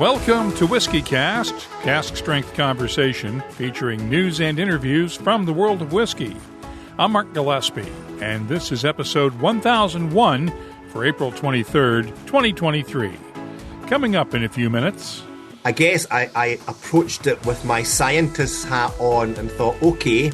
Welcome to WhiskyCast, cask strength conversation featuring news and interviews from the world of whiskey. I'm Mark Gillespie, and this is episode 1001 for April 23rd, 2023. Coming up in a few minutes. I guess I approached it with my scientist's hat on and thought, okay,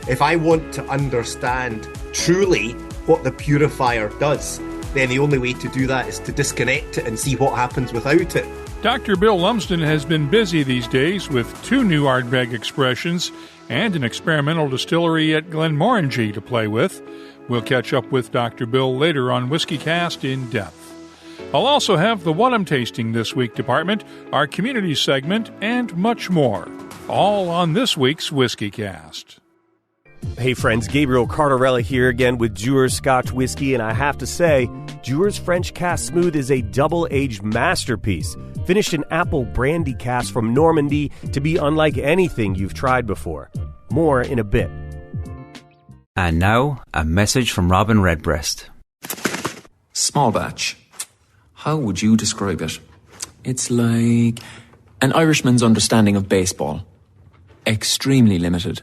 if I want to understand truly what the purifier does, then the only way to do that is to disconnect it and see what happens without it. Dr. Bill Lumsden has been busy these days with 2 new Ardbeg expressions and an experimental distillery at Glenmorangie to play with. We'll catch up with Dr. Bill later on WhiskyCast In-Depth. I'll also have the What I'm Tasting This Week department, our community segment, and much more. All on this week's WhiskyCast. Hey friends, Gabriel Cardarella here again with Dewar's Scotch Whiskey, and I have to say, Dewar's French Cask Smooth is a double-aged masterpiece, finished in apple brandy cask from Normandy to be unlike anything you've tried before. More in a bit. And now, a message from Robin Redbreast. Small batch. How would you describe it? It's like an Irishman's understanding of baseball. Extremely limited.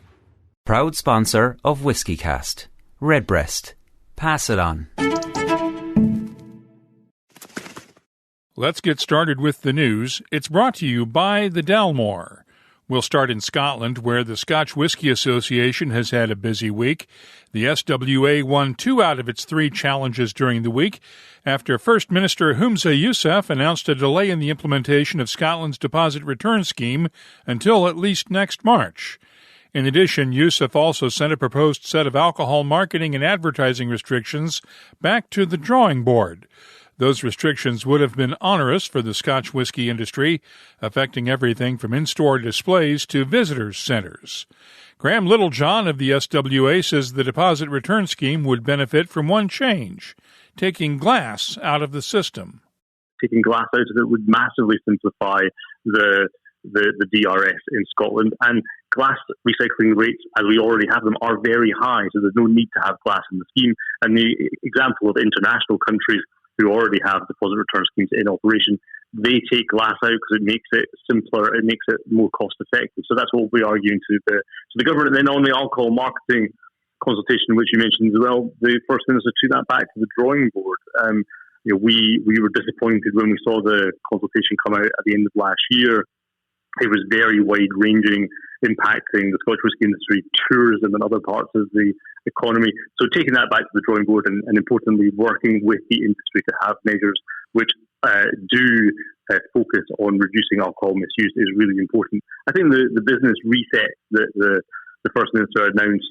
Proud sponsor of WhiskyCast. Redbreast. Pass it on. Let's get started with the news. It's brought to you by the Dalmore. We'll start in Scotland, where the Scotch Whisky Association has had a busy week. The SWA won 2 out of its 3 challenges during the week after First Minister Humza Yousaf announced a delay in the implementation of Scotland's deposit return scheme until at least next March. In addition, Yousaf also sent a proposed set of alcohol marketing and advertising restrictions back to the drawing board. Those restrictions would have been onerous for the Scotch whisky industry, affecting everything from in-store displays to visitors' centres. Graham Littlejohn of the SWA says the deposit return scheme would benefit from one change, taking glass out of the system. Taking glass out of it would massively simplify the DRS in Scotland, and glass recycling rates, as we already have them, are very high, so there's no need to have glass in the scheme. And the example of international countries who already have deposit return schemes in operation, they take glass out because it makes it simpler, it makes it more cost effective. So that's what we're arguing to the government. And then on the alcohol marketing consultation, which you mentioned as well, the First Minister took that back to the drawing board. We were disappointed when we saw the consultation come out at the end of last year. It was very wide-ranging, impacting the Scotch whisky industry, tourism and other parts of the economy. So taking that back to the drawing board and importantly working with the industry to have measures which do focus on reducing alcohol misuse is really important. I think the business reset that the First Minister announced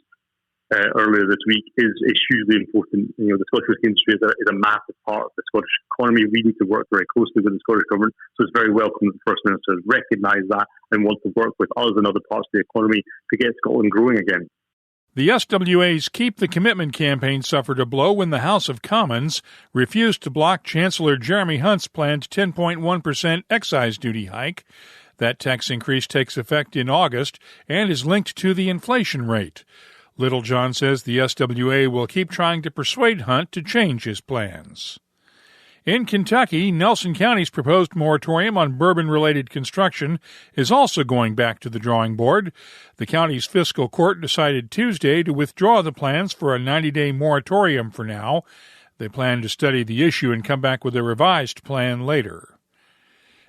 earlier this week is hugely important. You know, the Scottish whisky industry is a massive part of the Scottish economy. We need to work very closely with the Scottish government, so it's very welcome that the First Minister has recognised that and wants to work with us and other parts of the economy to get Scotland growing again. The SWA's Keep the Commitment campaign suffered a blow when the House of Commons refused to block Chancellor Jeremy Hunt's planned 10.1% excise duty hike. That tax increase takes effect in August and is linked to the inflation rate. Littlejohn says the SWA will keep trying to persuade Hunt to change his plans. In Kentucky, Nelson County's proposed moratorium on bourbon-related construction is also going back to the drawing board. The county's fiscal court decided Tuesday to withdraw the plans for a 90-day moratorium for now. They plan to study the issue and come back with a revised plan later.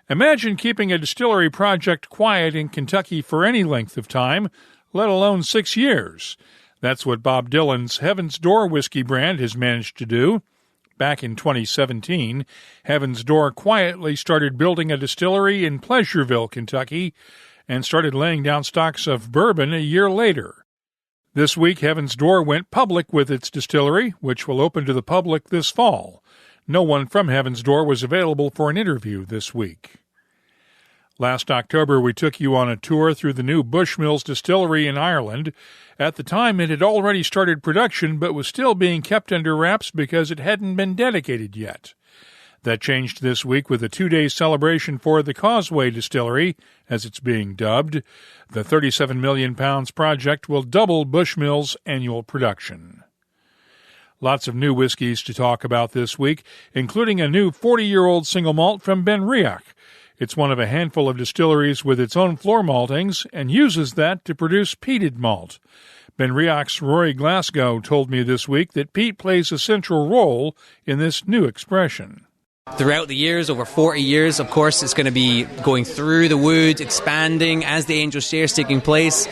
Imagine keeping a distillery project quiet in Kentucky for any length of time, let alone 6 years. That's what Bob Dylan's Heaven's Door whiskey brand has managed to do. Back in 2017, Heaven's Door quietly started building a distillery in Pleasureville, Kentucky, and started laying down stocks of bourbon a year later. This week, Heaven's Door went public with its distillery, which will open to the public this fall. No one from Heaven's Door was available for an interview this week. Last October, we took you on a tour through the new Bushmills distillery in Ireland. At the time, it had already started production, but was still being kept under wraps because it hadn't been dedicated yet. That changed this week with a 2-day celebration for the Causeway Distillery, as it's being dubbed. The 37 million pounds project will double Bushmills' annual production. Lots of new whiskeys to talk about this week, including a new 40-year-old single malt from Ben Riach. It's one of a handful of distilleries with its own floor maltings and uses that to produce peated malt. Benriach's Rory Glasgow told me this week that peat plays a central role in this new expression. Throughout the years, over 40 years, of course, it's going to be going through the wood, expanding as the angel share is taking place.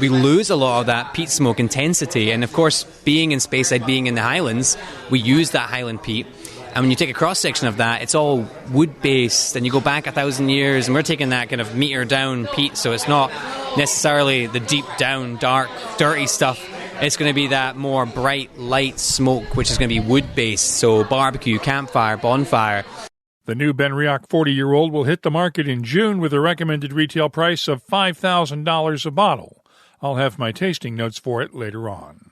We lose a lot of that peat smoke intensity. And of course, being in Speyside, being in the Highlands, we use that Highland peat. And when you take a cross-section of that, it's all wood-based, and you go back 1,000 years, and we're taking that kind of meter-down peat, so it's not necessarily the deep-down, dark, dirty stuff. It's going to be that more bright, light smoke, which is going to be wood-based, so barbecue, campfire, bonfire. The new Benriach 40-year-old will hit the market in June with a recommended retail price of $5,000 a bottle. I'll have my tasting notes for it later on.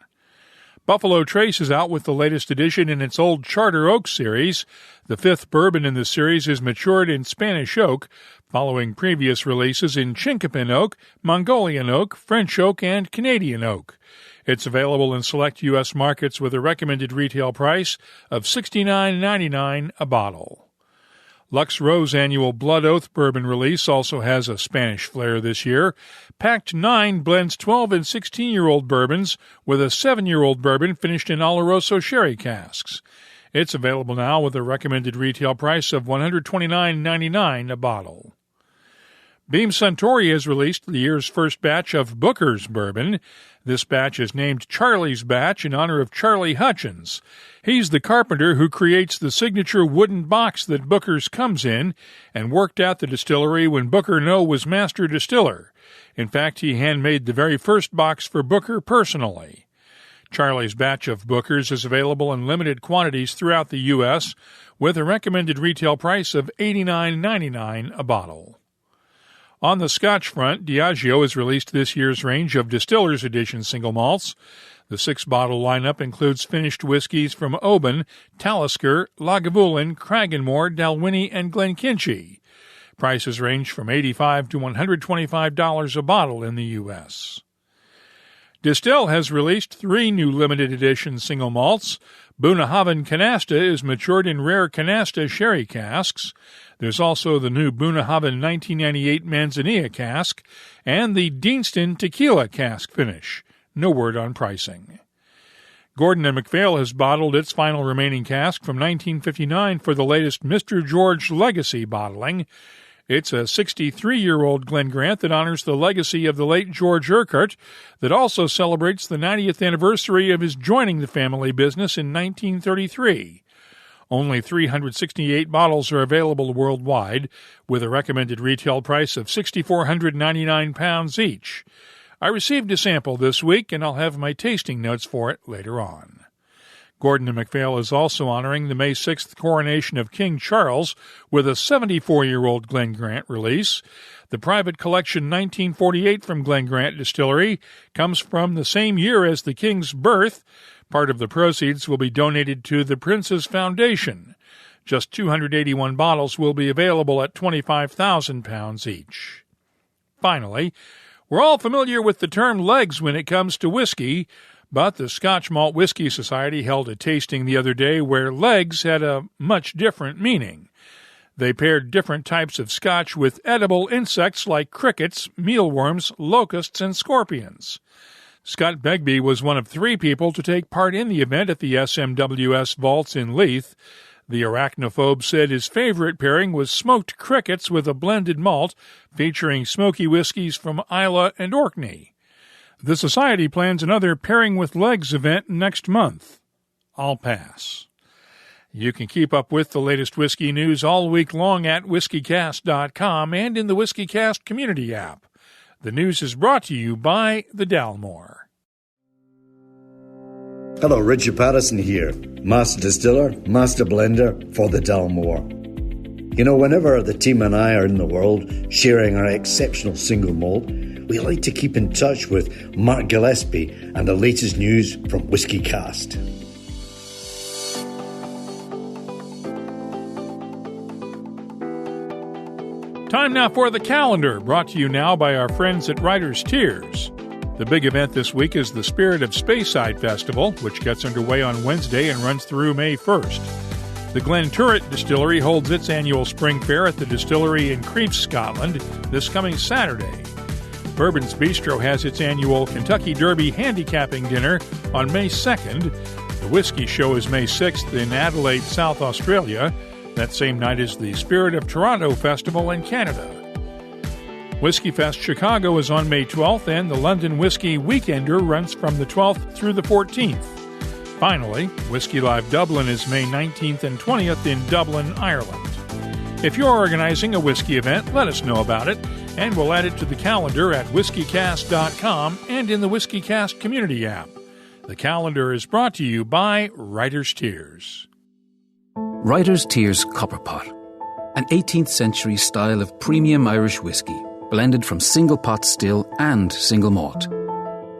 Buffalo Trace is out with the latest edition in its Old Charter Oak series. The fifth bourbon in the series is matured in Spanish oak, following previous releases in Chinkapin oak, Mongolian oak, French oak, and Canadian oak. It's available in select U.S. markets with a recommended retail price of $69.99 a bottle. Lux Row's annual Blood Oath bourbon release also has a Spanish flair this year. Pact 9 blends 12 and 16-year-old bourbons with a 7-year-old bourbon finished in Oloroso sherry casks. It's available now with a recommended retail price of $129.99 a bottle. Beam Suntory has released the year's first batch of Booker's bourbon. This batch is named Charlie's Batch in honor of Charlie Hutchins. He's the carpenter who creates the signature wooden box that Booker's comes in and worked at the distillery when Booker No was master distiller. In fact, he handmade the very first box for Booker personally. Charlie's Batch of Booker's is available in limited quantities throughout the U.S. with a recommended retail price of $89.99 a bottle. On the Scotch front, Diageo has released this year's range of Distiller's Edition single malts. The 6-bottle lineup includes finished whiskies from Oban, Talisker, Lagavulin, Cragganmore, Dalwhinnie, and Glenkinchie. Prices range from $85 to $125 a bottle in the U.S. Distill has released 3 new limited edition single malts. Bunnahabhain Canasta is matured in rare Canasta sherry casks. There's also the new Bunnahabhain 1998 Manzanilla cask and the Deanston Tequila cask finish. No word on pricing. Gordon & MacPhail has bottled its final remaining cask from 1959 for the latest Mr. George Legacy bottling. It's a 63-year-old Glen Grant that honors the legacy of the late George Urquhart, that also celebrates the 90th anniversary of his joining the family business in 1933. Only 368 bottles are available worldwide, with a recommended retail price of £6,499 each. I received a sample this week, and I'll have my tasting notes for it later on. Gordon & MacPhail is also honoring the May 6th coronation of King Charles with a 74-year-old Glen Grant release. The private collection 1948 from Glen Grant Distillery comes from the same year as the King's birth. Part of the proceeds will be donated to the Prince's Foundation. Just 281 bottles will be available at £25,000 each. Finally, we're all familiar with the term legs when it comes to whiskey, but the Scotch Malt Whisky Society held a tasting the other day where legs had a much different meaning. They paired different types of Scotch with edible insects like crickets, mealworms, locusts, and scorpions. Scott Begbie was one of 3 people to take part in the event at the SMWS Vaults in Leith. The arachnophobe said his favorite pairing was smoked crickets with a blended malt featuring smoky whiskies from Islay and Orkney. The Society plans another Pairing with Legs event next month. I'll pass. You can keep up with the latest whiskey news all week long at WhiskyCast.com and in the WhiskyCast community app. The news is brought to you by the Dalmore. Hello, Richard Patterson here, Master Distiller, Master Blender for the Dalmore. You know, whenever the team and I are in the world sharing our exceptional single malt, we like to keep in touch with Mark Gillespie and the latest news from WhiskyCast. Time now for the calendar, brought to you now by our friends at Writer's Tears. The big event this week is the Spirit of Speyside Festival, which gets underway on Wednesday and runs through May 1st. The Glenturret Distillery holds its annual spring fair at the distillery in Crieff, Scotland, this coming Saturday. Bourbon's Bistro has its annual Kentucky Derby handicapping dinner on May 2nd. The Whisky Show is May 6th in Adelaide, South Australia. That same night is the Spirit of Toronto Festival in Canada. Whisky Fest Chicago is on May 12th, and the London Whisky Weekender runs from the 12th through the 14th. Finally, Whisky Live Dublin is May 19th and 20th in Dublin, Ireland. If you're organizing a whisky event, let us know about it, and we'll add it to the calendar at whiskycast.com and in the WhiskyCast community app. The calendar is brought to you by Writer's Tears. Writer's Tears Copper Pot, an 18th century style of premium Irish whiskey, blended from single pot still and single malt.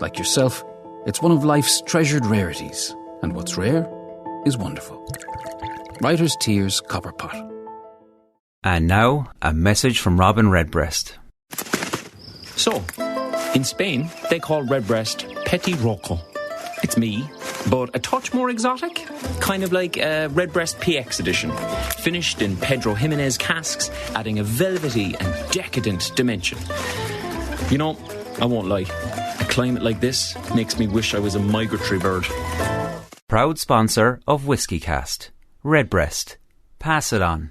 Like yourself, it's one of life's treasured rarities, and what's rare is wonderful. Writer's Tears Copper Pot. And now, a message from Robin Redbreast. So, in Spain, they call Redbreast Petit Roco. It's me, but a touch more exotic. Kind of like a Redbreast PX edition. Finished in Pedro Jimenez casks, adding a velvety and decadent dimension. You know, I won't lie. A climate like this makes me wish I was a migratory bird. Proud sponsor of WhiskyCast. Redbreast. Pass it on.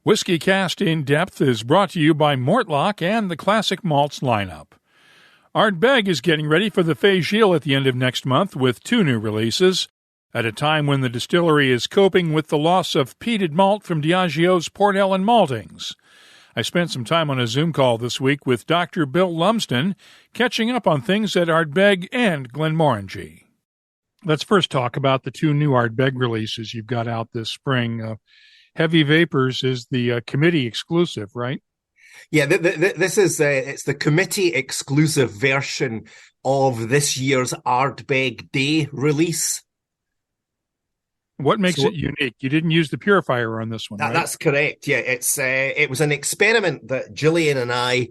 WhiskyCast In-Depth is brought to you by Mortlock and the Classic Malts lineup. Ardbeg is getting ready for the Fay Gilles at the end of next month with 2 new releases, at a time when the distillery is coping with the loss of peated malt from Diageo's Port Ellen Maltings. I spent some time on a Zoom call this week with Dr. Bill Lumsden, catching up on things at Ardbeg and Glenmorangie. Let's first talk about the 2 new Ardbeg releases you've got out this spring. Heavy Vapours is the committee exclusive, right? Yeah, this is it's the committee exclusive version of this year's Ardbeg Day release. What makes it unique? You didn't use the purifier on this one, right? That's correct. Yeah, it was an experiment that Gillian and I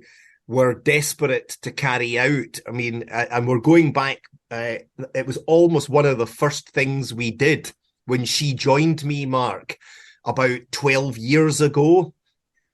were desperate to carry out. I mean, and we're going back. It was almost one of the first things we did when she joined me, Mark, about 12 years ago.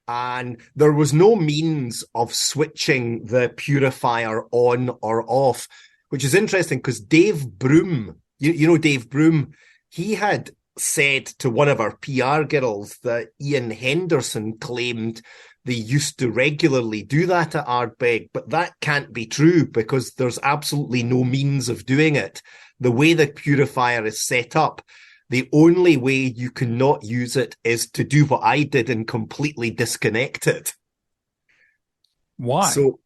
And there was no means of switching the purifier on or off, which is interesting because Dave Broom, you know Dave Broom, he had said to one of our PR girls that Ian Henderson claimed they used to regularly do that at Ardbeg, but that can't be true because there's absolutely no means of doing it. The way the purifier is set up, the only way you cannot use it is to do what I did and completely disconnect it. Why? So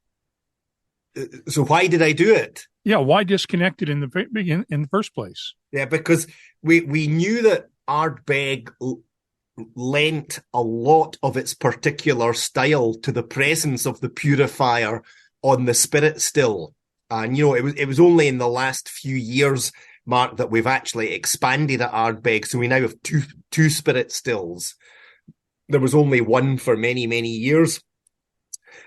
why did I do it? Yeah, why disconnect it in the first place? Yeah, because we knew that Ardbeg lent a lot of its particular style to the presence of the purifier on the spirit still. And, you know, it was only in the last few years, Mark, that we've actually expanded at Ardbeg. So we now have two spirit stills. There was only one for many, many years.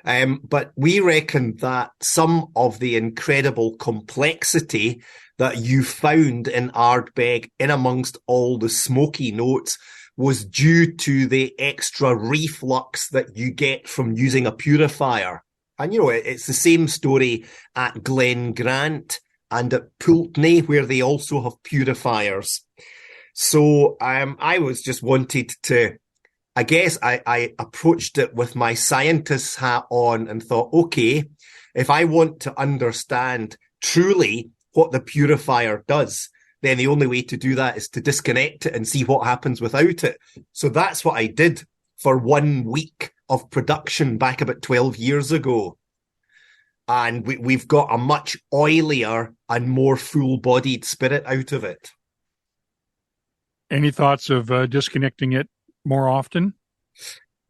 But we reckon that some of the incredible complexity that you found in Ardbeg, in amongst all the smoky notes, was due to the extra reflux that you get from using a purifier. And, you know, it's the same story at Glen Grant and at Pulteney, where they also have purifiers. So I was just wanted to, I guess I approached it with my scientist's hat on and thought, okay, if I want to understand truly what the purifier does, then the only way to do that is to disconnect it and see what happens without it. So that's what I did for 1 week of production back about 12 years ago. And we've got a much oilier and more full-bodied spirit out of it. Any thoughts of disconnecting it more often?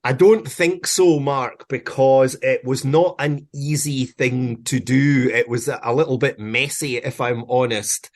I don't think so, Mark, because it was not an easy thing to do. It was a little bit messy, if I'm honest.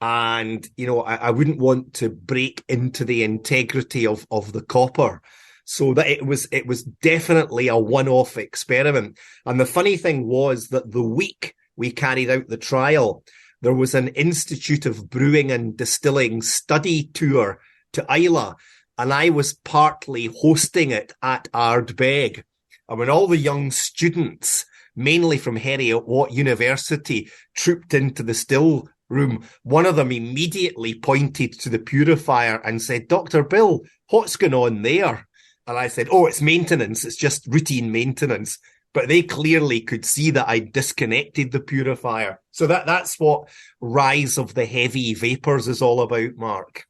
And, you know, I wouldn't want to break into the integrity of the copper. So that it was definitely a one-off experiment. And the funny thing was that the week we carried out the trial, there was an Institute of Brewing and Distilling study tour to Islay, and I was partly hosting it at Ardbeg. And when all the young students, mainly from Heriot-Watt University, trooped into the still room, one of them immediately pointed to the purifier and said, "Dr. Bill, what's going on there?" And I said, "Oh, it's maintenance. It's just routine maintenance." But they clearly could see that I disconnected the purifier. So that's what Rise of the Heavy Vapours is all about, Mark.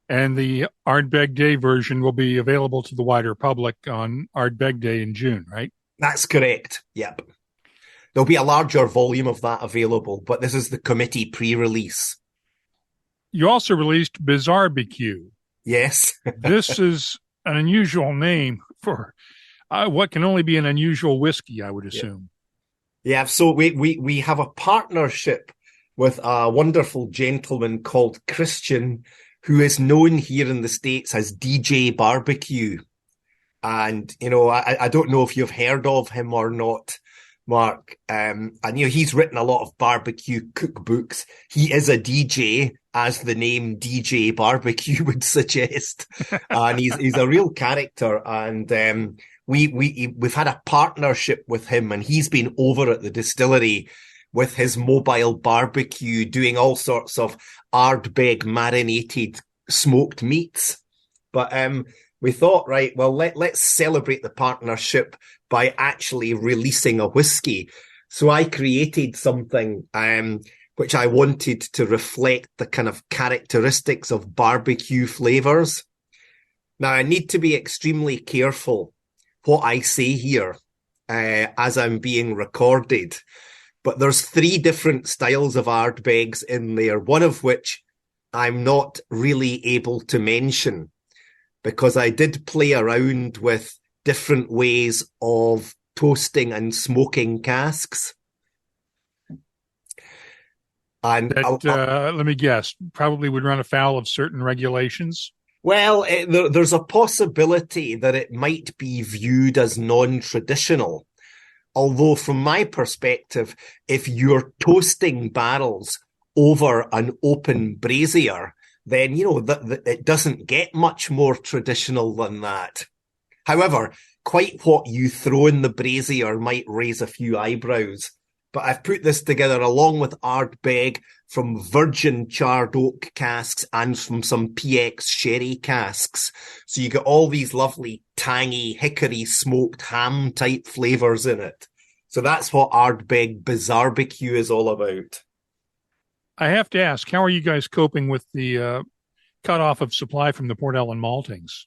And the Ardbeg Day version will be available to the wider public on Ardbeg Day in June, right? That's correct. Yep. There'll be a larger volume of that available, but this is the committee pre-release. You also released Bizarrebecue. Yes. This is an unusual name for what can only be an unusual whiskey, I would assume. Yeah, so we have a partnership with a wonderful gentleman called Christian, who is known here in the States as DJ Barbecue. And, you know, I don't know if you've heard of him or not, Mark. And, you know, he's written a lot of barbecue cookbooks. He is a DJ, as the name DJ Barbecue would suggest. And he's a real character. And we've had a partnership with him, and he's been over at the distillery with his mobile barbecue, doing all sorts of Ardbeg marinated smoked meats. But we thought, right, well, let's celebrate the partnership by actually releasing a whiskey. So I created something which I wanted to reflect the kind of characteristics of barbecue flavors. Now, I need to be extremely careful what I say here as I'm being recorded. But there's 3 different styles of Ardbegs in there, one of which I'm not really able to mention because I did play around with different ways of toasting and smoking casks. And let me guess, probably would run afoul of certain regulations. Well, there's a possibility that it might be viewed as non-traditional. Although from my perspective, if you're toasting barrels over an open brazier, then, you know, it doesn't get much more traditional than that. However, quite what you throw in the brazier might raise a few eyebrows. But I've put this together along with Ardbeg from virgin charred oak casks and from some PX sherry casks. So you get all these lovely tangy hickory smoked ham type flavours in it. So that's what Ardbeg Bizarrebecue is all about. I have to ask, how are you guys coping with the cutoff of supply from the Port Ellen maltings?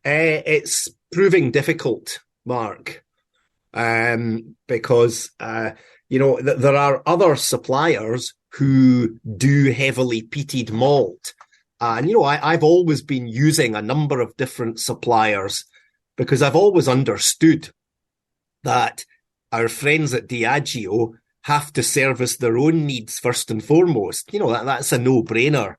It's proving difficult, Mark, because you know, there are other suppliers who do heavily peated malt. And, you know, I've always been using a number of different suppliers because I've always understood that our friends at Diageo have to service their own needs first and foremost. You know, that's a no-brainer.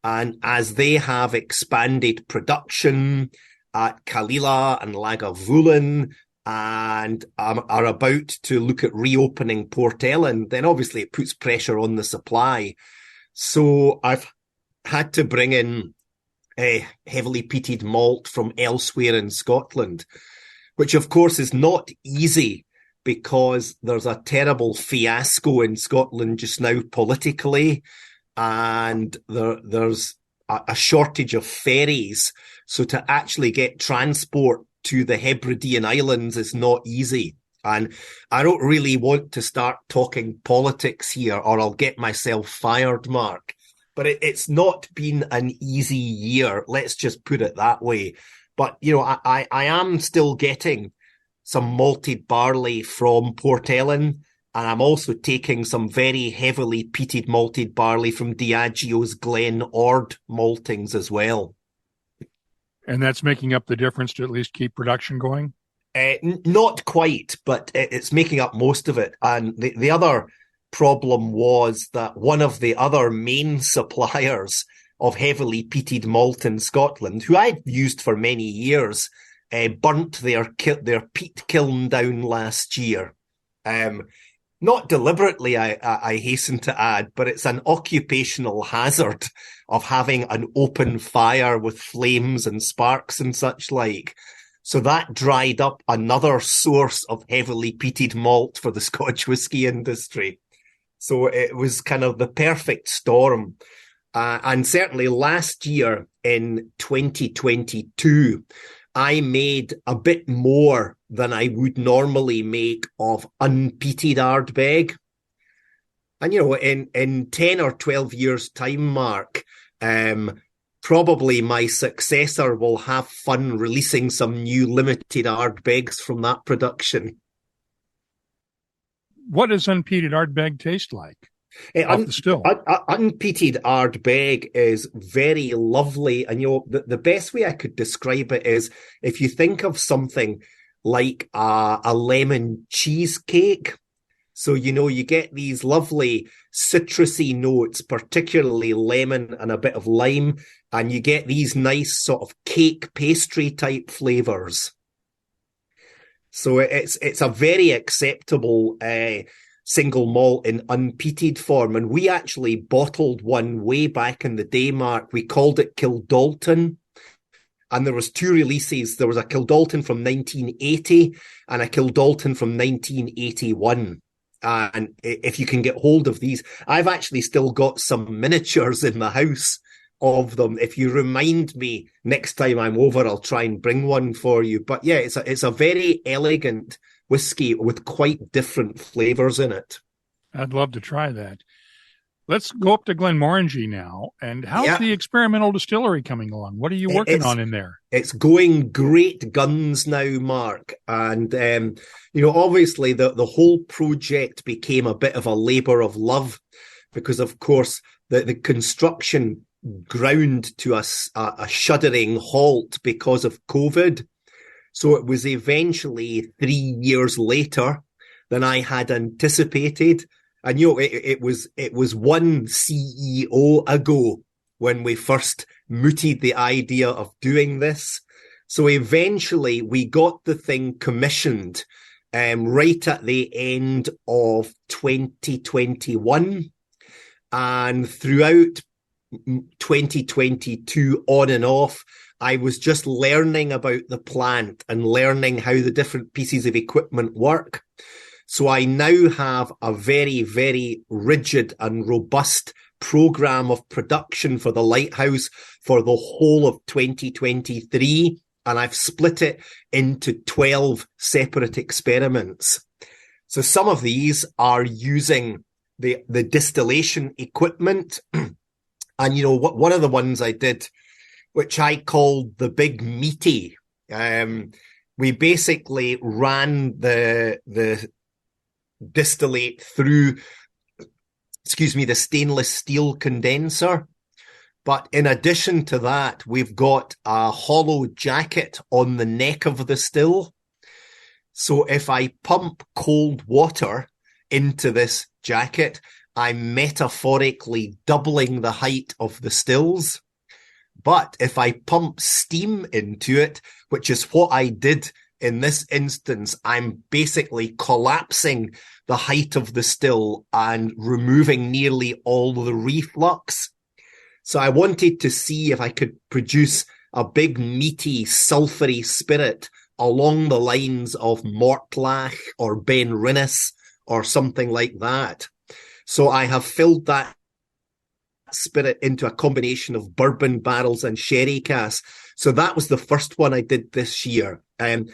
And as they have expanded production at Kalila and Lagavulin, and are about to look at reopening Port Ellen, then obviously it puts pressure on the supply. So I've had to bring in a heavily peated malt from elsewhere in Scotland, which of course is not easy because there's a terrible fiasco in Scotland just now politically, and there's a shortage of ferries. So to actually get transport to the Hebridean Islands is not easy. And I don't really want to start talking politics here or I'll get myself fired, Mark. But it's not been an easy year. Let's just put it that way. But, you know, I am still getting some malted barley from Port Ellen. And I'm also taking some very heavily peated malted barley from Diageo's Glen Ord maltings as well. And that's making up the difference to at least keep production going? Not quite, but it's making up most of it. And the other problem was that one of the other main suppliers of heavily peated malt in Scotland, who I've used for many years, burnt their peat kiln down last year. Not deliberately, I hasten to add, but it's an occupational hazard of having an open fire with flames and sparks and such like. So that dried up another source of heavily peated malt for the Scotch whisky industry. So it was kind of the perfect storm. And certainly last year in 2022, I made a bit more than I would normally make of unpeated Ardbeg. And, in 10 or 12 years' time, Mark, probably my successor will have fun releasing some new limited Ardbegs from that production. What does unpeated Ardbeg taste like? Off the still. Unpeated Ardbeg is very lovely. And, the best way I could describe it is if you think of something like a lemon cheesecake. So, you get these lovely citrusy notes, particularly lemon and a bit of lime, and you get these nice sort of cake pastry type flavors. So it's a very acceptable single malt in unpeated form. And we actually bottled one way back in the day, Mark. We called it Kildalton. And there was two releases. There was a Kildalton from 1980 and a Kildalton from 1981. And if you can get hold of these, I've actually still got some miniatures in the house of them. If you remind me next time I'm over, I'll try and bring one for you. But yeah, it's a very elegant whiskey with quite different flavors in it. I'd love to try that. Let's go up to Glenmorangie now. And how's the experimental distillery coming along? What are you working on in there? It's going great guns now, Mark. And, obviously the whole project became a bit of a labour of love because, of course, the construction ground to a shuddering halt because of COVID. So it was eventually 3 years later than I had anticipated. And, it was one CEO ago when we first mooted the idea of doing this. So eventually we got the thing commissioned right at the end of 2021. And throughout 2022 on and off, I was just learning about the plant and learning how the different pieces of equipment work. So I now have a very, very rigid and robust program of production for the Lighthouse for the whole of 2023. And I've split it into 12 separate experiments. So some of these are using the distillation equipment. And, one of the ones I did, which I called the Big Meaty, we basically ran the distillate through, the stainless steel condenser. But in addition to that, we've got a hollow jacket on the neck of the still. So if I pump cold water into this jacket, I'm metaphorically doubling the height of the stills. But if I pump steam into it, which is what I did in this instance, I'm basically collapsing the height of the still and removing nearly all the reflux. So I wanted to see if I could produce a big, meaty, sulphury spirit along the lines of Mortlach or Ben Rinnes or something like that. So I have filled that spirit into a combination of bourbon barrels and sherry casks. So that was the first one I did this year. The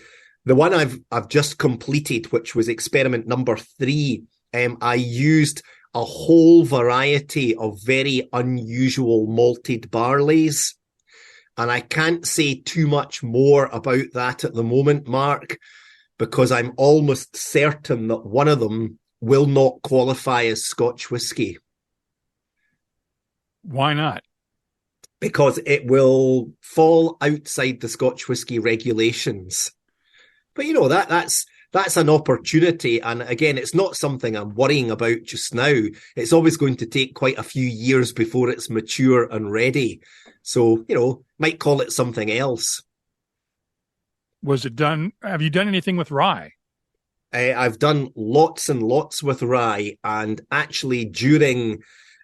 one I've just completed, which was experiment number 3, I used a whole variety of very unusual malted barleys. And I can't say too much more about that at the moment, Mark, because I'm almost certain that one of them will not qualify as Scotch whisky. Why not? Because it will fall outside the Scotch whisky regulations. But, that's an opportunity. And again, it's not something I'm worrying about just now. It's always going to take quite a few years before it's mature and ready. So, might call it something else. Was it done? Have you done anything with rye? I've done lots and lots with rye, and actually during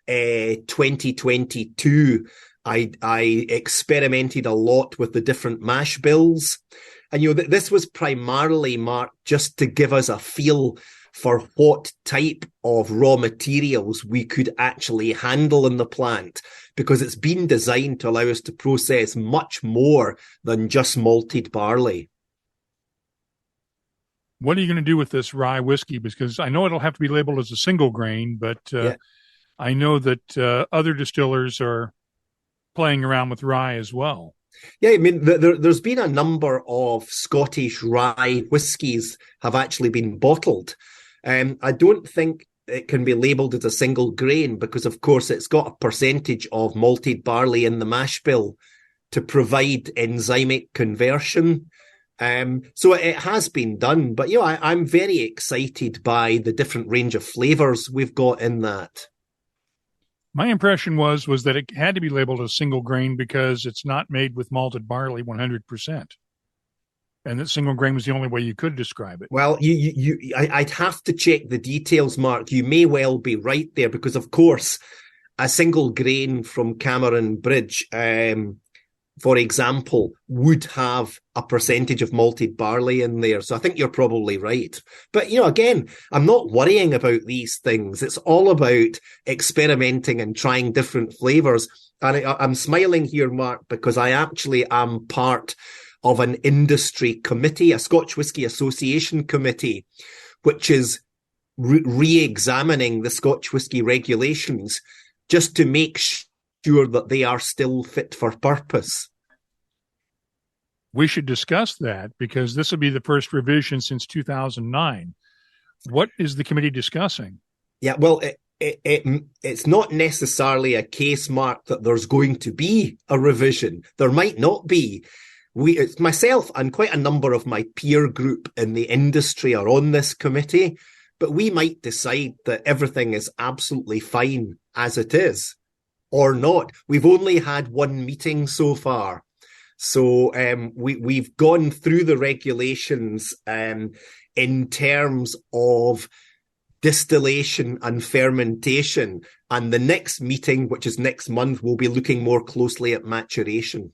2022, I experimented a lot with the different mash bills. And, this was primarily, Mark, just to give us a feel for what type of raw materials we could actually handle in the plant, because it's been designed to allow us to process much more than just malted barley. What are you going to do with this rye whiskey? Because I know it'll have to be labeled as a single grain, but I know that other distillers are playing around with rye as well. Yeah, I mean, there's been a number of Scottish rye whiskies have actually been bottled. I don't think it can be labelled as a single grain because, of course, it's got a percentage of malted barley in the mash bill to provide enzymic conversion. So it has been done. But, I'm very excited by the different range of flavours we've got in that. My impression was that it had to be labeled as single grain because it's not made with malted barley 100%. And that single grain was the only way you could describe it. Well, I'd have to check the details, Mark. You may well be right there because, of course, a single grain from Cameron Bridge, for example, would have a percentage of malted barley in there. So I think you're probably right. But, again, I'm not worrying about these things. It's all about experimenting and trying different flavours. And I'm smiling here, Mark, because I actually am part of an industry committee, a Scotch Whisky Association committee, which is re-examining the Scotch whisky regulations just to make sure that they are still fit for purpose. We should discuss that because this will be the first revision since 2009. What is the committee discussing? Yeah, well, it's not necessarily a case, Mark, that there's going to be a revision. There might not be. It's myself and quite a number of my peer group in the industry are on this committee, but we might decide that everything is absolutely fine as it is or not. We've only had one meeting so far. So we've gone through the regulations in terms of distillation and fermentation. And the next meeting, which is next month, we'll be looking more closely at maturation.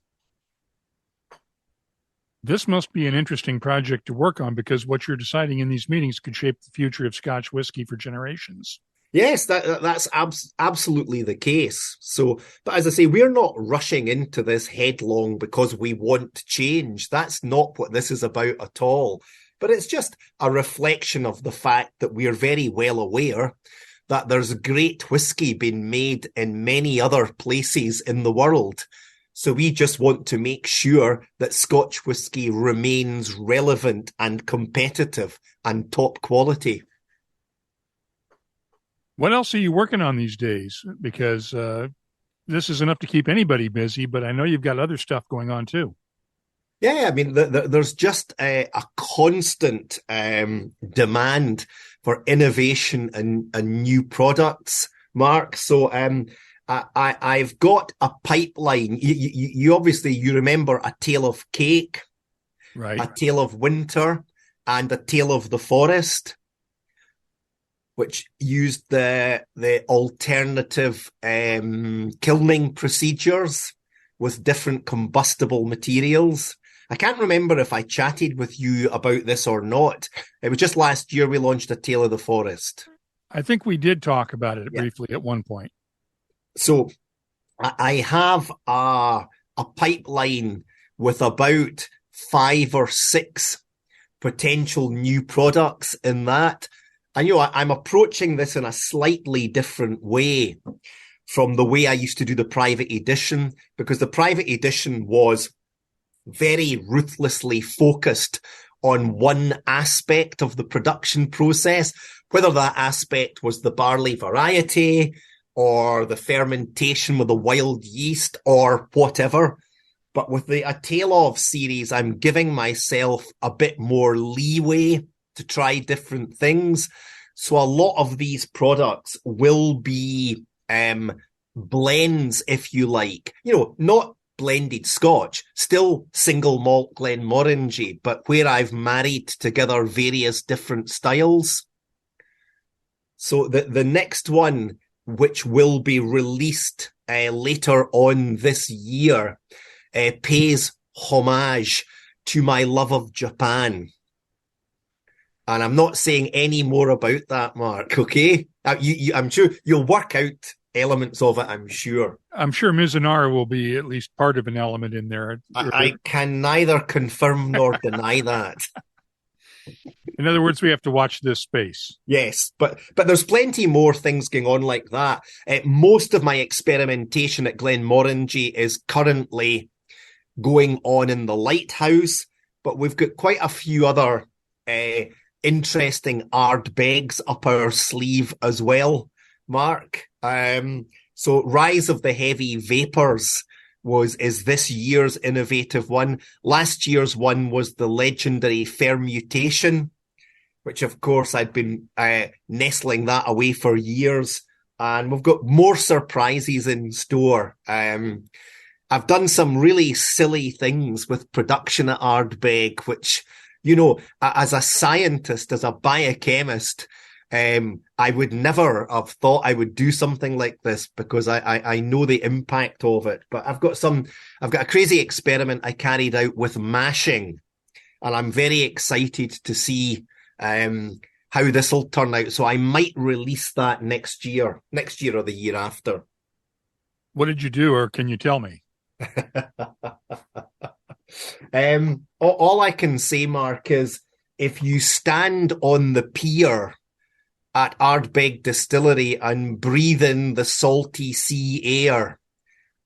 This must be an interesting project to work on because what you're deciding in these meetings could shape the future of Scotch whisky for generations. Yes, that's absolutely the case. So, but as I say, we're not rushing into this headlong because we want change. That's not what this is about at all. But it's just a reflection of the fact that we're very well aware that there's great whisky being made in many other places in the world. So we just want to make sure that Scotch whisky remains relevant and competitive and top quality. What else are you working on these days? Because this is enough to keep anybody busy, but I know you've got other stuff going on too. Yeah, I mean, there's just a constant demand for innovation and new products, Mark. So I've got a pipeline. You obviously, you remember A Tale of Cake, right? A Tale of Winter, and A Tale of the Forest, which used the alternative kilning procedures with different combustible materials. I can't remember if I chatted with you about this or not. It was just last year we launched A Tale of the Forest. I think we did talk about it briefly at one point. So I have a pipeline with about 5 or 6 potential new products in that. And, I'm approaching this in a slightly different way from the way I used to do the private edition, because the private edition was very ruthlessly focused on one aspect of the production process, whether that aspect was the barley variety or the fermentation with the wild yeast or whatever. But with the A Tale of series, I'm giving myself a bit more leeway to try different things. So a lot of these products will be blends, if you like, not blended Scotch, still single malt Glenmorangie, but where I've married together various different styles. So the next one, which will be released later on this year, pays homage to my love of Japan. And I'm not saying any more about that, Mark, okay? I'm sure you'll work out elements of it, I'm sure. I'm sure Mizunara will be at least part of an element in there. I can neither confirm nor deny that. In other words, we have to watch this space. Yes, but there's plenty more things going on like that. Most of my experimentation at Glenmorangie is currently going on in the Lighthouse, but we've got quite a few other interesting Ardbegs up our sleeve as well, Mark. So Rise of the Heavy Vapours is this year's innovative one. Last year's one was the legendary Fermutation, which of course I'd been nestling that away for years. And we've got more surprises in store. I've done some really silly things with production at Ardbeg, which, you know, as a scientist, as a biochemist, I would never have thought I would do something like this because I know the impact of it. But I've got a crazy experiment I carried out with mashing, and I'm very excited to see how this will turn out. So I might release that next year or the year after. What did you do, or can you tell me? All I can say, Mark, is if you stand on the pier at Ardbeg Distillery and breathe in the salty sea air,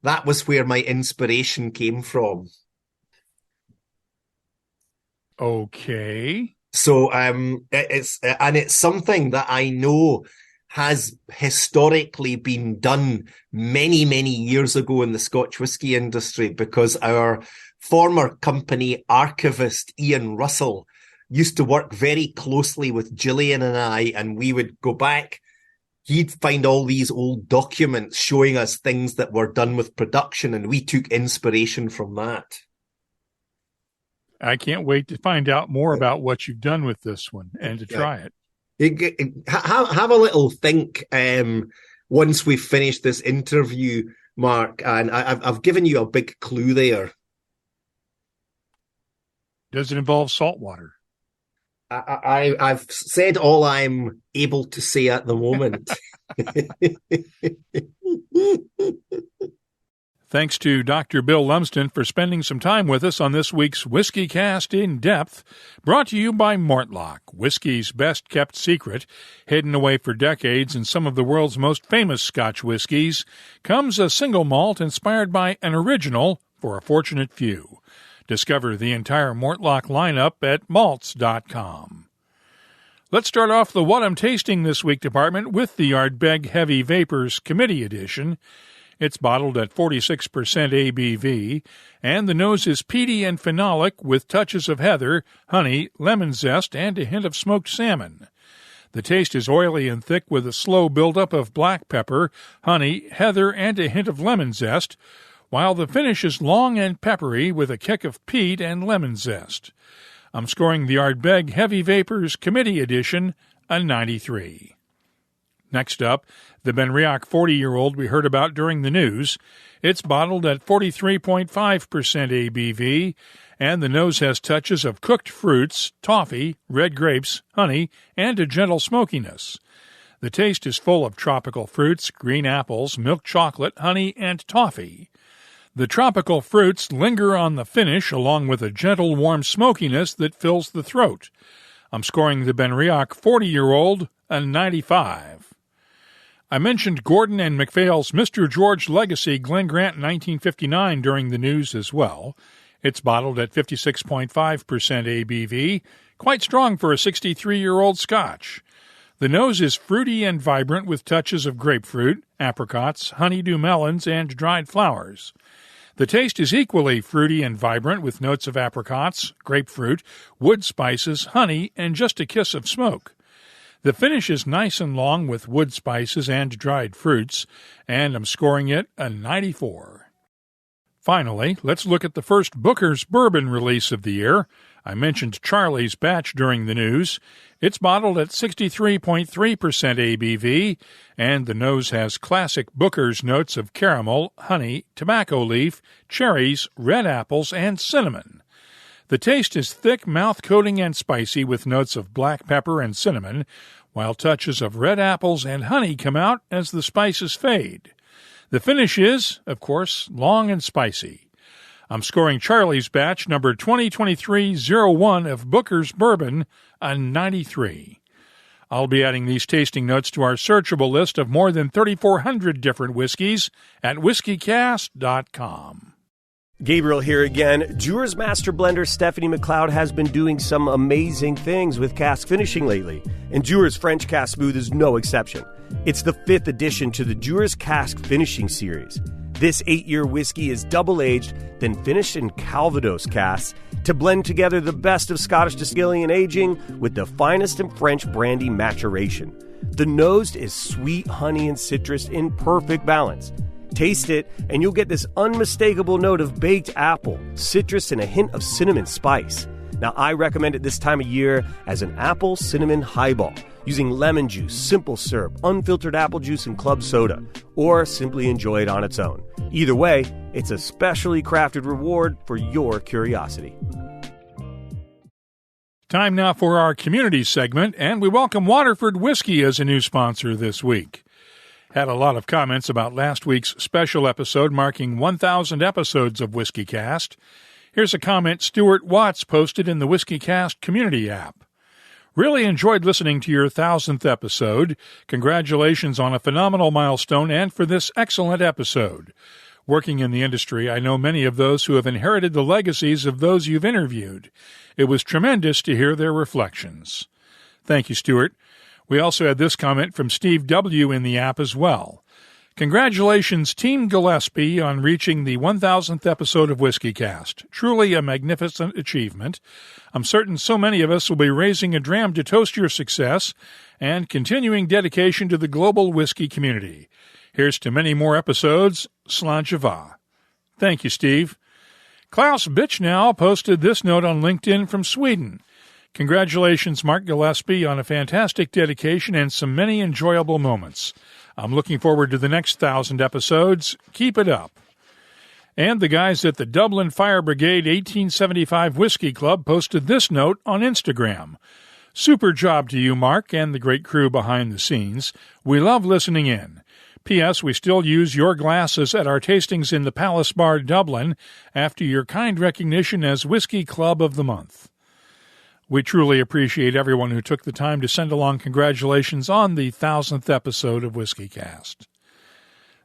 that was where my inspiration came from. Okay. So it's something that I know has historically been done many, many years ago in the Scotch whisky industry, because our former company archivist, Ian Russell, used to work very closely with Gillian and I, and we would go back. He'd find all these old documents showing us things that were done with production, and we took inspiration from that. I can't wait to find out more about what you've done with this one and to try it. Have a little think once we've finished this interview, Mark, and I've given you a big clue there. Does it involve salt water? I've said all I'm able to say at the moment. Thanks to Dr. Bill Lumsden for spending some time with us on this week's WhiskyCast In-Depth, brought to you by Mortlach, whiskey's best-kept secret. Hidden away for decades in some of the world's most famous Scotch whiskies, comes a single malt inspired by an original for a fortunate few. Discover the entire Mortlach lineup at malts.com. Let's start off the What I'm Tasting This Week department with the Ardbeg Heavy Vapours Committee Edition. It's bottled at 46% ABV, and the nose is peaty and phenolic with touches of heather, honey, lemon zest, and a hint of smoked salmon. The taste is oily and thick with a slow buildup of black pepper, honey, heather, and a hint of lemon zest, while the finish is long and peppery with a kick of peat and lemon zest. I'm scoring the Ardbeg Heavy Vapours Committee Edition a 93. Next up, the Benriach 40-year-old we heard about during the news. It's bottled at 43.5% ABV, and the nose has touches of cooked fruits, toffee, red grapes, honey, and a gentle smokiness. The taste is full of tropical fruits, green apples, milk chocolate, honey, and toffee. The tropical fruits linger on the finish along with a gentle warm smokiness that fills the throat. I'm scoring the Benriach 40-year-old a 95. I mentioned Gordon and MacPhail's Mr. George Legacy Glen Grant 1959 during the news as well. It's bottled at 56.5% ABV, quite strong for a 63-year-old Scotch. The nose is fruity and vibrant with touches of grapefruit, apricots, honeydew melons, and dried flowers. The taste is equally fruity and vibrant with notes of apricots, grapefruit, wood spices, honey, and just a kiss of smoke. The finish is nice and long with wood spices and dried fruits, and I'm scoring it a 94. Finally, let's look at the first Booker's Bourbon release of the year. I mentioned Charlie's batch during the news. It's bottled at 63.3% ABV, and the nose has classic Booker's notes of caramel, honey, tobacco leaf, cherries, red apples, and cinnamon. The taste is thick, mouth-coating, and spicy with notes of black pepper and cinnamon, while touches of red apples and honey come out as the spices fade. The finish is, of course, long and spicy. I'm scoring Charlie's batch number 2023-01 of Booker's Bourbon a 93. I'll be adding these tasting notes to our searchable list of more than 3,400 different whiskeys at WhiskyCast.com. Gabriel here again. Dewar's Master Blender Stephanie McLeod has been doing some amazing things with cask finishing lately, and Dewar's French Cask Smooth is no exception. It's the 5th edition to the Dewar's Cask Finishing Series. This 8-year whiskey is double-aged, then finished in Calvados casks to blend together the best of Scottish distilling and aging with the finest in French brandy maturation. The nose is sweet honey and citrus in perfect balance. Taste it, and you'll get this unmistakable note of baked apple, citrus, and a hint of cinnamon spice. Now, I recommend it this time of year as an apple cinnamon highball, using lemon juice, simple syrup, unfiltered apple juice, and club soda, or simply enjoy it on its own. Either way, it's a specially crafted reward for your curiosity. Time now for our community segment, and we welcome Waterford Whisky as a new sponsor this week. Had a lot of comments about last week's special episode marking 1,000 episodes of WhiskyCast. Here's a comment Stuart Watts posted in the WhiskyCast community app. Really enjoyed listening to your 1,000th episode. Congratulations on a phenomenal milestone and for this excellent episode. Working in the industry, I know many of those who have inherited the legacies of those you've interviewed. It was tremendous to hear their reflections. Thank you, Stuart. We also had this comment from Steve W. in the app as well. Congratulations, Team Gillespie, on reaching the 1,000th episode of WhiskyCast. Truly a magnificent achievement. I'm certain so many of us will be raising a dram to toast your success and continuing dedication to the global whiskey community. Here's to many more episodes. Slanjava. Thank you, Steve. Klaus Bitchnow posted this note on LinkedIn from Sweden. Congratulations, Mark Gillespie, on a fantastic dedication and some many enjoyable moments. I'm looking forward to the next 1,000 episodes. Keep it up. And the guys at the Dublin Fire Brigade 1875 Whiskey Club posted this note on Instagram. Super job to you, Mark, and the great crew behind the scenes. We love listening in. P.S. We still use your glasses at our tastings in the Palace Bar, Dublin, after your kind recognition as Whiskey Club of the Month. We truly appreciate everyone who took the time to send along congratulations on the 1,000th episode of WhiskyCast.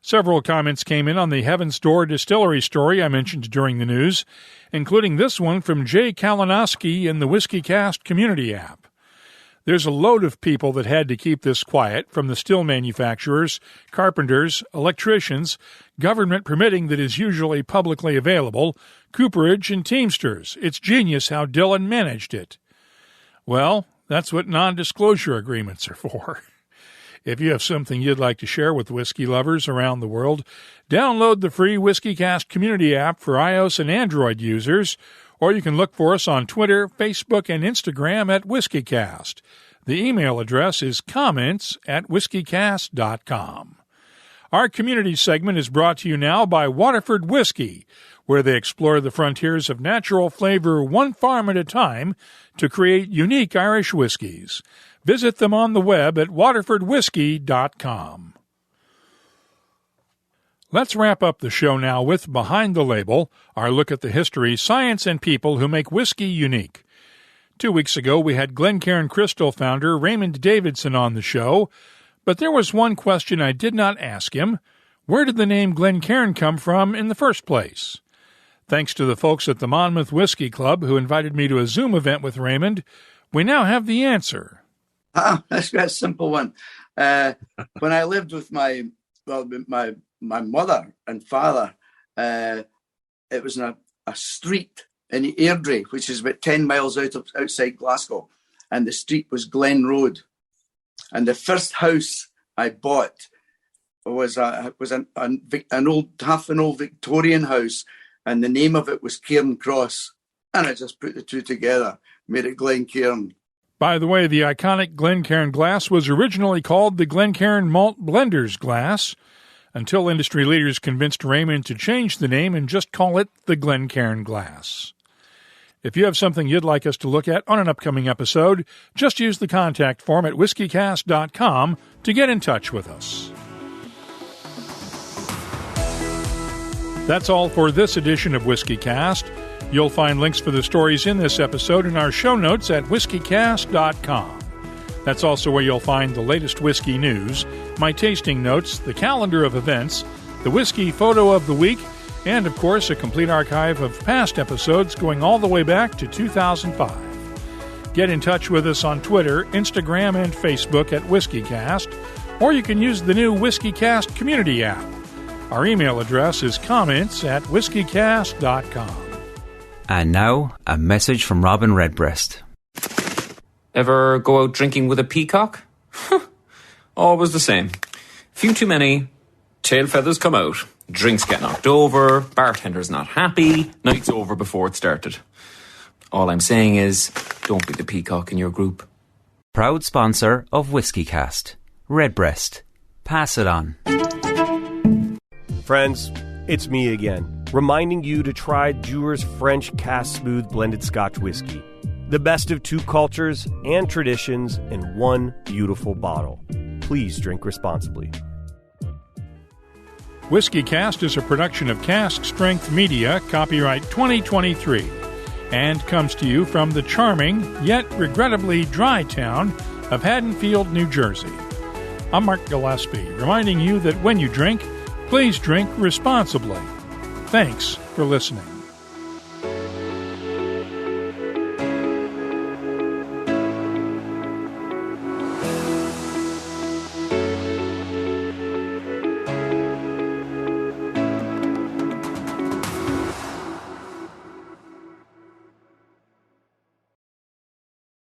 Several comments came in on the Heaven's Door distillery story I mentioned during the news, including this one from Jay Kalinowski in the WhiskyCast community app. There's a load of people that had to keep this quiet, from the still manufacturers, carpenters, electricians, government permitting that is usually publicly available, cooperage, and teamsters. It's genius how Dylan managed it. Well, that's what non-disclosure agreements are for. If you have something you'd like to share with whiskey lovers around the world, download the free WhiskyCast community app for iOS and Android users, or you can look for us on Twitter, Facebook, and Instagram at WhiskyCast. The email address is comments@whiskycast.com. Our community segment is brought to you now by Waterford Whisky, where they explore the frontiers of natural flavor one farm at a time to create unique Irish whiskies. Visit them on the web at waterfordwhisky.com. Let's wrap up the show now with Behind the Label, our look at the history, science, and people who make whiskey unique. 2 weeks ago, we had Glencairn Crystal founder Raymond Davidson on the show, but there was one question I did not ask him. Where did the name Glencairn come from in the first place? Thanks to the folks at the Monmouth Whiskey Club who invited me to a Zoom event with Raymond, we now have the answer. That's a simple one. When I lived with my mother and father, it was in a street in Ardbeg, which is about 10 miles outside Glasgow, and the street was Glen Road. And the first house I bought was an old Victorian house and the name of it was Cairn Cross, and I just put the two together, made it Glencairn. By the way, the iconic Glencairn glass was originally called the Glencairn Malt Blenders glass, until industry leaders convinced Raymond to change the name and just call it the Glencairn glass. If you have something you'd like us to look at on an upcoming episode, just use the contact form at WhiskyCast.com to get in touch with us. That's all for this edition of WhiskyCast. You'll find links for the stories in this episode in our show notes at WhiskyCast.com. That's also where you'll find the latest whiskey news, my tasting notes, the calendar of events, the whiskey photo of the week, and, of course, a complete archive of past episodes going all the way back to 2005. Get in touch with us on Twitter, Instagram, and Facebook at WhiskyCast, or you can use the new WhiskyCast community app. Our email address is comments@whiskycast.com. And now, a message from Robin Redbreast. Ever go out drinking with a peacock? Always the same. Few too many, tail feathers come out, drinks get knocked over, bartender's not happy, night's over before it started. All I'm saying is, don't be the peacock in your group. Proud sponsor of WhiskyCast. Redbreast. Pass it on. Friends, it's me again, reminding you to try Dewar's French Cask Smooth Blended Scotch Whiskey. The best of two cultures and traditions in one beautiful bottle. Please drink responsibly. WhiskyCast is a production of Cask Strength Media, copyright 2023, and comes to you from the charming, yet regrettably dry town of Haddonfield, New Jersey. I'm Mark Gillespie, reminding you that when you drink, please drink responsibly. Thanks for listening.